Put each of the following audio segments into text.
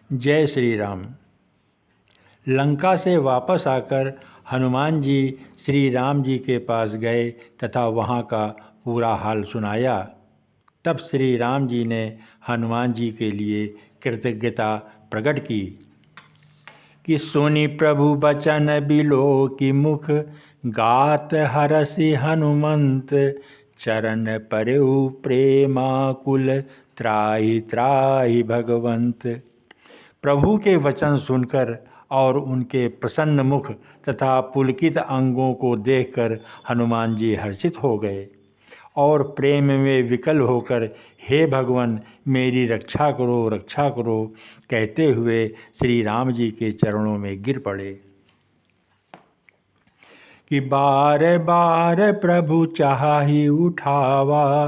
जय श्री राम। लंका से वापस आकर हनुमान जी श्री राम जी के पास गए तथा वहाँ का पूरा हाल सुनाया। तब श्री राम जी ने हनुमान जी के लिए कृतज्ञता प्रकट की कि सुनि प्रभु बचन बिलो की मुख, गात हरसि हनुमंत चरण परउ प्रेमाकुल, त्राहि त्राहि भगवंत। प्रभु के वचन सुनकर और उनके प्रसन्न मुख तथा पुलकित अंगों को देखकर हनुमान जी हर्षित हो गए और प्रेम में विकल होकर हे भगवान मेरी रक्षा करो कहते हुए श्री राम जी के चरणों में गिर पड़े कि बार बार प्रभु चाहि उठावा,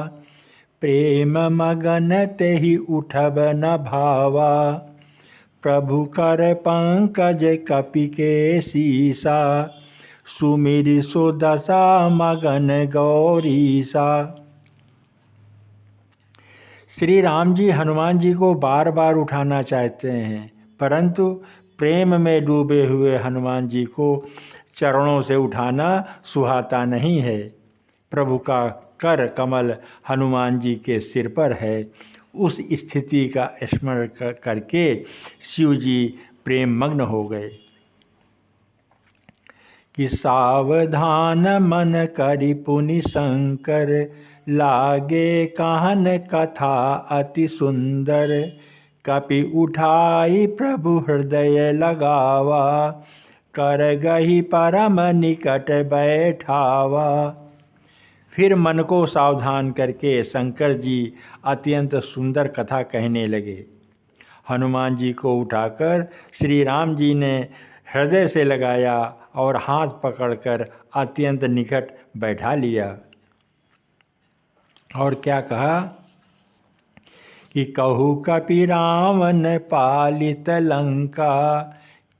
प्रेम मगन तेहि उठब न भावा। प्रभु कर पंकज कपि के सीसा, सुमिरि सो दशा मगन गौरीसा। श्री राम जी हनुमान जी को बार बार उठाना चाहते हैं, परंतु प्रेम में डूबे हुए हनुमान जी को चरणों से उठाना सुहाता नहीं है। प्रभु का कर कमल हनुमान जी के सिर पर है। उस स्थिति का स्मरण करके शिव जी प्रेम मग्न हो गए कि सावधान मन करि पुनि शंकर, लागे काहन कथा अति सुंदर। कपि उठाई प्रभु हृदय लगावा, कर गही परम निकट बैठावा। फिर मन को सावधान करके शंकर जी अत्यंत सुंदर कथा कहने लगे। हनुमान जी को उठाकर श्री राम जी ने हृदय से लगाया और हाथ पकड़कर अत्यंत निकट बैठा लिया और क्या कहा कि कहु कपि रावण पालित लंका,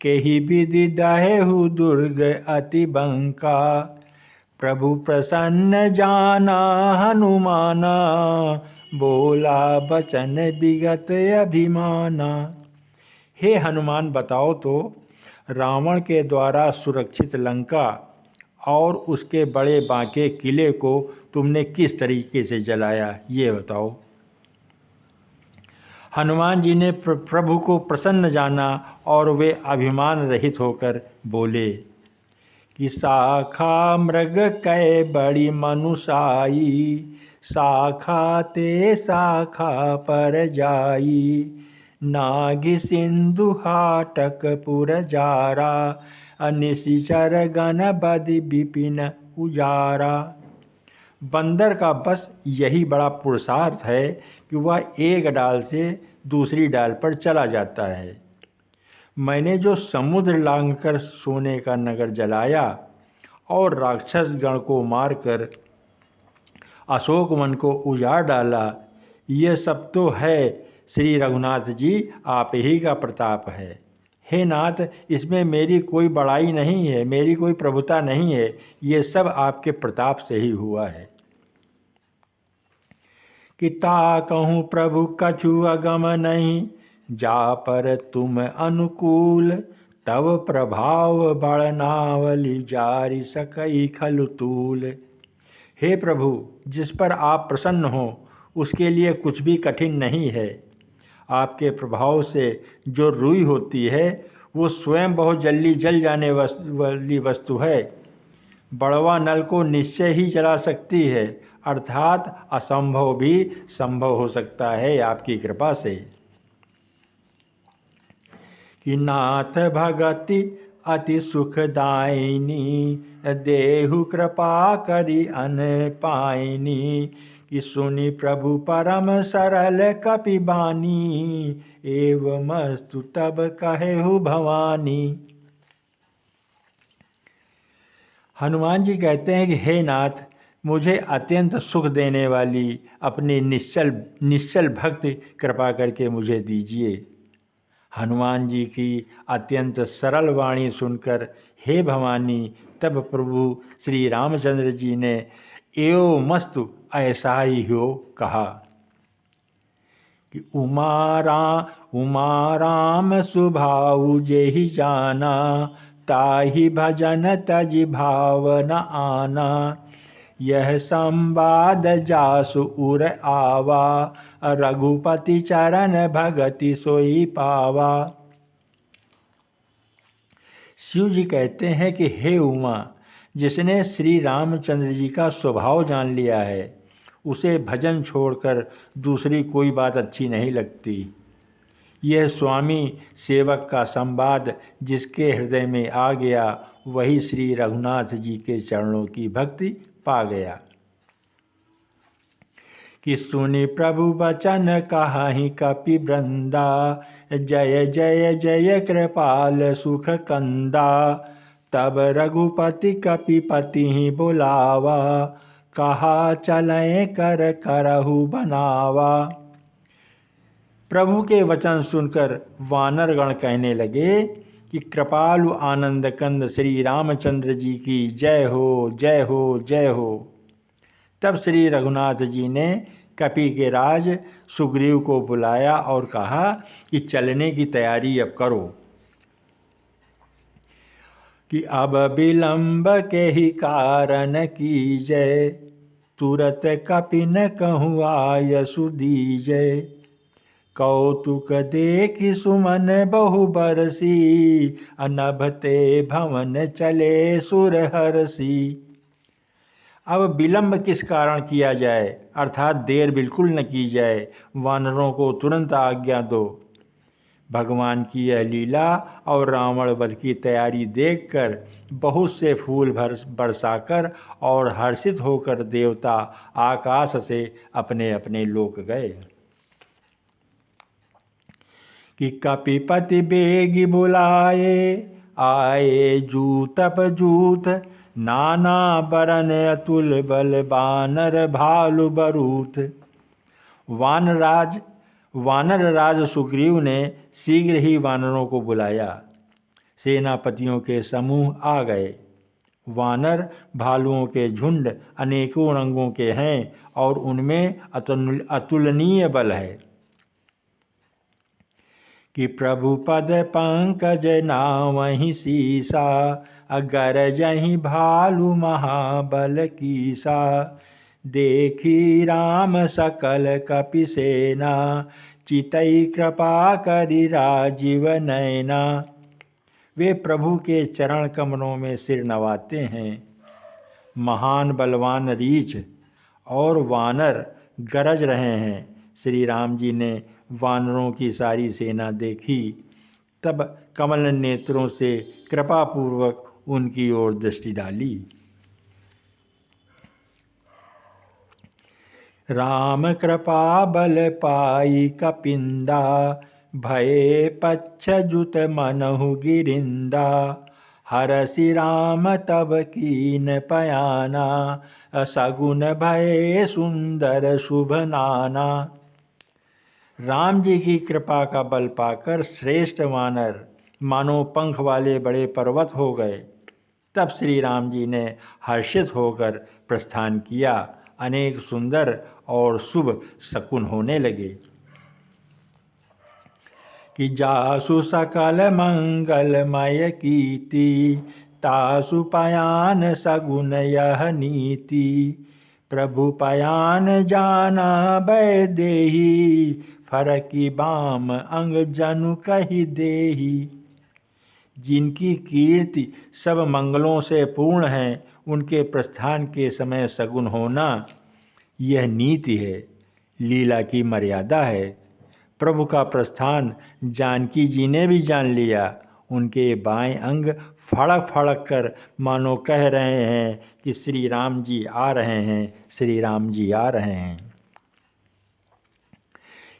केहि विधि दहेहु दुर्ग अति बंका। प्रभु प्रसन्न जाना हनुमाना, बोला बचन विगत अभिमाना। हे हनुमान बताओ तो रावण के द्वारा सुरक्षित लंका और उसके बड़े बांके किले को तुमने किस तरीके से जलाया, ये बताओ। हनुमान जी ने प्रभु को प्रसन्न जाना और वे अभिमान रहित होकर बोले कि शाखा मृग कै बड़ी मनुषाई, शाखा ते शाखा पर जाई। नागि सिंधु हाटक पुर जारा, निशिचर गण बदि विपिन उजारा। बंदर का बस यही बड़ा पुरुषार्थ है कि वह एक डाल से दूसरी डाल पर चला जाता है। मैंने जो समुद्र लांघकर सोने का नगर जलाया और राक्षस गण को मारकर अशोक वन को उजाड़ डाला, ये सब तो है श्री रघुनाथ जी आप ही का प्रताप है। हे नाथ, इसमें मेरी कोई बड़ाई नहीं है, मेरी कोई प्रभुता नहीं है, ये सब आपके प्रताप से ही हुआ है। कि ता कहूँ प्रभु कछु अगम नहीं, जा पर तुम अनुकूल। तब प्रभाव बढ़नावली जारी सकई खलुतूल। हे प्रभु, जिस पर आप प्रसन्न हो उसके लिए कुछ भी कठिन नहीं है। आपके प्रभाव से जो रुई होती है वो स्वयं बहुत जल्दी जल जाने वाली वस्तु है। बड़वा नल को निश्चय ही जला सकती है, अर्थात असंभव भी संभव हो सकता है आपकी कृपा से। कि नाथ भगति अति सुखदायिनी, देहु कृपा करि अन पाइनी। कि सुनि प्रभु परम सरल कपि बानी, एवमस्तु तब कहेहु भवानी। हनुमान जी कहते हैं कि हे नाथ, मुझे अत्यंत सुख देने वाली अपनी निश्चल भक्ति कृपा करके मुझे दीजिए। हनुमान जी की अत्यंत सरल वाणी सुनकर हे भवानी, तब प्रभु श्री रामचंद्र जी ने एवं मस्तु ऐसा ही हो कहा कि उमा राम सुभाऊ जेहि जाना, ताहि भजन तज भाव न आना। यह संवाद जासु उर आवा, रघुपति चरण भगति सोई पावा। शिव जी कहते हैं कि हे उमा, जिसने श्री रामचंद्र जी का स्वभाव जान लिया है, उसे भजन छोड़कर दूसरी कोई बात अच्छी नहीं लगती। यह स्वामी सेवक का संवाद जिसके हृदय में आ गया, वही श्री रघुनाथ जी के चरणों की भक्ति पा गया। कि सुनि प्रभु वचन कहाहि कपि वृंदा, जय जय जय कृपाल सुख कंदा। तब रघुपति कपिपति ही बुलावा, कहा चलें कर करहु बनावा। प्रभु के वचन सुनकर वानरगण कहने लगे कि कृपालु आनंद कंद श्री रामचंद्र जी की जय हो, जय हो, जय हो। तब श्री रघुनाथ जी ने कपि के राज सुग्रीव को बुलाया और कहा कि चलने की तैयारी अब करो। कि अब विलंब के ही कारण कीजय, तुरत कपि न कहूँ आयसु दीजय। कौतुक देखि सुमन बहु बरसी, अनभते भवन चले सुर हरसी। अब विलंब किस कारण किया जाए, अर्थात देर बिल्कुल न की जाए, वानरों को तुरंत आज्ञा दो। भगवान की यह लीला और रावण वध की तैयारी देखकर बहुत से फूल बरसाकर और हर्षित होकर देवता आकाश से अपने अपने लोक गए। कि कपिपति बेगी बुलाए, आए जूतप जूत, नाना बरन अतुल बल बानर भालु बरूथ। वानर राज सुग्रीव ने शीघ्र ही वानरों को बुलाया। सेनापतियों के समूह आ गए। वानर भालुओं के झुंड अनेकों रंगों के हैं और उनमें अतुलनीय बल है। कि प्रभु पद पंकज नावहि सीसा, अगर जहि भालु महाबल कीसा। देखी राम सकल कपि सेना, चितई कृपा करि राजीव नैना। वे प्रभु के चरण कमलों में सिर नवाते हैं। महान बलवान रीछ और वानर गरज रहे हैं। श्री राम जी ने वानरों की सारी सेना देखी, तब कमल नेत्रों से कृपापूर्वक उनकी ओर दृष्टि डाली। राम कृपा बल पाई कपिंदा, भये पच्छ जुत मनहु गिरिंदा। हरसि राम तब कीन पयाना, सगुन भये सुंदर शुभ नाना। राम जी की कृपा का बल पाकर श्रेष्ठ वानर मानो पंख वाले बड़े पर्वत हो गए। तब श्री राम जी ने हर्षित होकर प्रस्थान किया। अनेक सुंदर और शुभ शकुन होने लगे। कि जासु सकल मंगलमय कीर्ति, तासु पयान सगुन यह नीति। प्रभु पयान जाना वैदेही, फरकी बाम अंग जनु कहि देही। जिनकी कीर्ति सब मंगलों से पूर्ण है, उनके प्रस्थान के समय सगुन होना यह नीति है, लीला की मर्यादा है। प्रभु का प्रस्थान जानकी जी ने भी जान लिया। उनके बाएं अंग फड़क फड़क कर मानो कह रहे हैं कि श्री राम जी आ रहे हैं, श्री राम जी आ रहे हैं।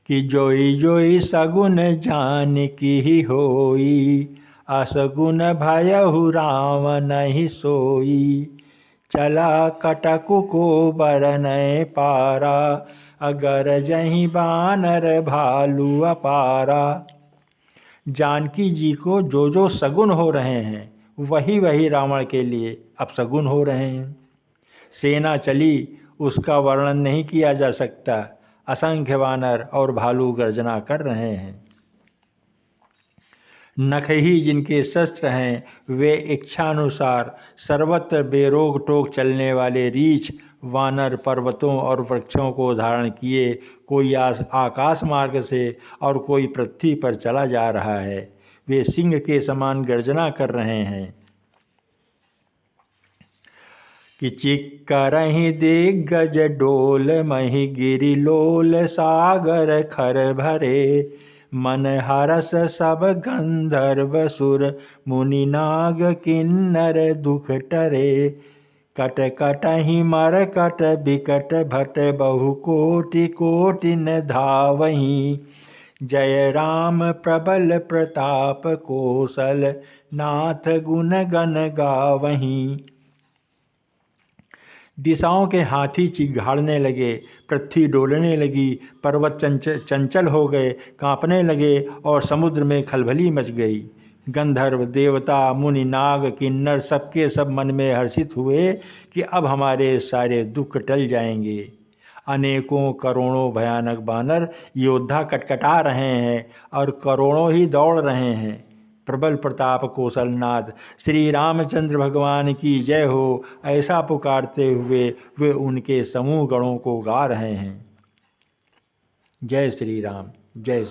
कि जोई जोई सगुन जानकी ही होई, असगुन भयहु रावण ही सोई। चला कटकु को बरनय पारा, अगर जहीं बानर भालू अपारा। जानकी जी को जो जो सगुन हो रहे हैं, वही वही रावण के लिए अपसगुन हो रहे हैं। सेना चली, उसका वर्णन नहीं किया जा सकता। असंख्य वानर और भालू गर्जना कर रहे हैं। नख ही जिनके शस्त्र हैं, वे इच्छानुसार सर्वत्र बेरोक टोक चलने वाले रीछ वानर पर्वतों और वृक्षों को धारण किए कोई आकाश मार्ग से और कोई पृथ्वी पर चला जा रहा है। वे सिंह के समान गर्जना कर रहे हैं कि चिक्करहि दिग्गज डोल महि गिरिलोल सागर खर भरे। मन हरस सब गंधर्व सुर मुनि नाग किन्नर दुख टरे। कट कटहि मरकट बिकट भट बहु कोटि कोटि न धावहीं। जय राम प्रबल प्रताप कौशल नाथ गुण गण गावहीं। दिशाओं के हाथी चिघाड़ने लगे, पृथ्वी डोलने लगी, पर्वत चंचल हो गए, कांपने लगे और समुद्र में खलबली मच गई। गंधर्व देवता मुनि नाग किन्नर सबके सब मन में हर्षित हुए कि अब हमारे सारे दुख टल जाएंगे। अनेकों करोड़ों भयानक बानर योद्धा कटकटा रहे हैं और करोड़ों ही दौड़ रहे हैं। प्रबल प्रताप कौशलनाथ श्री रामचंद्र भगवान की जय हो, ऐसा पुकारते हुए वे उनके समूह गणों को गा रहे हैं। जय श्री राम, जय श्री